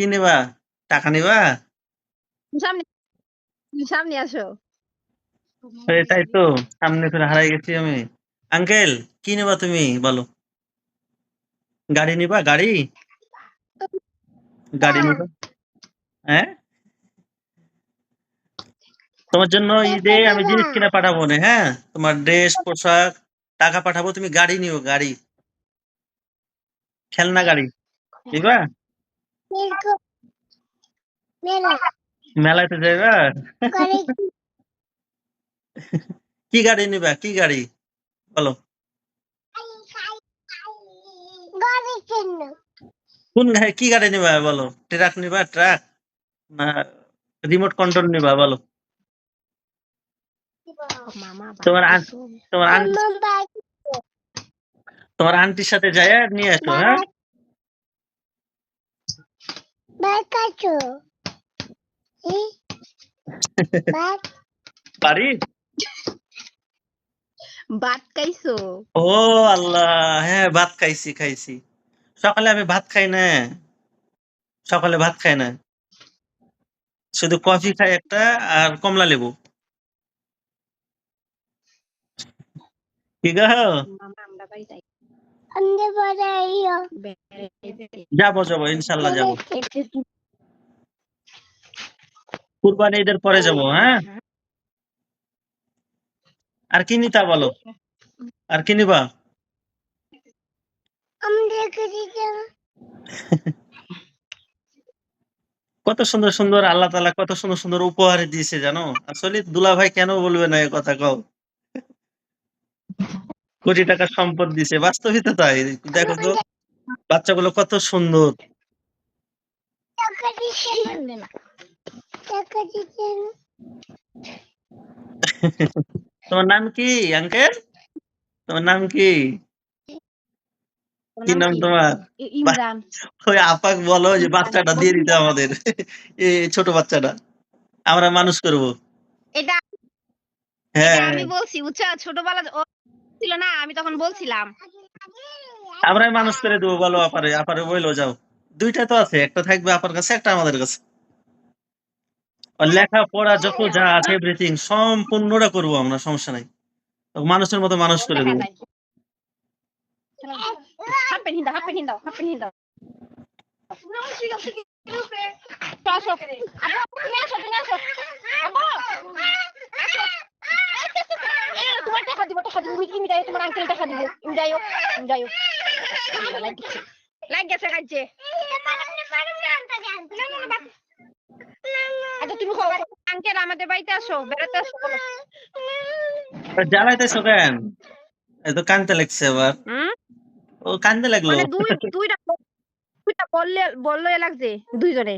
কি নিবা? টাকা নিবা? সামনে সামনে আসো। তাই তো সামনে ফিরে হারাই গেছি আমি। আঙ্কেল কি নিবা তুমি বলো? গাড়ি নিবা? গাড়ি? গাড়ি নিবা? হ্যাঁ? তোমার জন্য ঈদে আমি জিনিস কিনে পাঠাবো না, হ্যাঁ? তোমার ড্রেস, পোশাক, টাকা পাঠাবো, তুমি গাড়ি নিও, গাড়ি। খেলনা গাড়ি। নিবা? মেলাতে যাইবা? কি গাড়ি নিবা? কি গাড়ি? বলো। কোন গাড়ি কি গাড়ি নিবা বলো? ট্রাক নিবা? ট্রাক? না রিমোট কন্ট্রোল নিবা বলো? তোমার তোমার তোমার আন্টির সাথে যাইয়া নিয়ে আসো, হ্যাঁ? বাড়ি? ভাত খাইছো? ও আল্লাহ! হ্যাঁ, ভাত খাইছি, খাইছি। সকালে আমি ভাত খাই না। সকালে ভাত খাই না। শুধু কফি খাই একটা আর কমলা লেবু। কি গো? যাবো, যাবো, ইনশাআল্লাহ যাবো। কুরবানি ঈদের পরে যাবো, হ্যাঁ? আর কি নিতা বলো? আর কি নিবা? কত সুন্দর, সুন্দর আল্লাহ তাআলা কত সুন্দর, সুন্দর উপহার দিয়েছে জানো? আসলে দুলাভাই কেন বলবে না এ কথা কও? কোটি টাকার সম্পদ দিছে। বাস্তবিক তো তাই। দেখো তো বাচ্চাগুলো কত সুন্দর। তোমার নাম কি আঙ্কেল? তোমার নাম কি? কি নাম তোমার? ইমরান। ওই আপাক বলো যে বাচ্চাটা দিয়ে দিতে আমাদের। এই ছোট বাচ্চাটা। আমরা মানুষ করব। এটা হ্যাঁ, আমি বলছি বুঝছো, ছোটবেলা ও ছিল না, আমি তখন বলছিলাম আমরাই মানুষ করে দেবো বলো আপারে। আপারে বইলো যাও। ২ টা তো আছে। একটা থাকবে আপার কাছে, একটা আমাদের কাছে। আর লেখাপড়া যত যা আছে এভরিথিং সম্পূর্ণটা করব আমরা, সমস্যা নাই। মানুষের মতো মানুষ করে দেব। Half pant হিন্দাও। আসো। তুমি আসো। তোমার টাকা দিব। তুমি যাই, তোমার আঙ্কেল টাকা দিব। যাইও। লাগ গেছে কাজে। আচ্ছা তুমি আঙ্কেল আমাদের বাড়িতে আসো, বেড়াতে আসো। জ্বালাইতেছো কেন? এত কানতে লাগছে আবার। ও কানতে লাগলো। মানে দুইটা বললে লাগছে দুইজনে।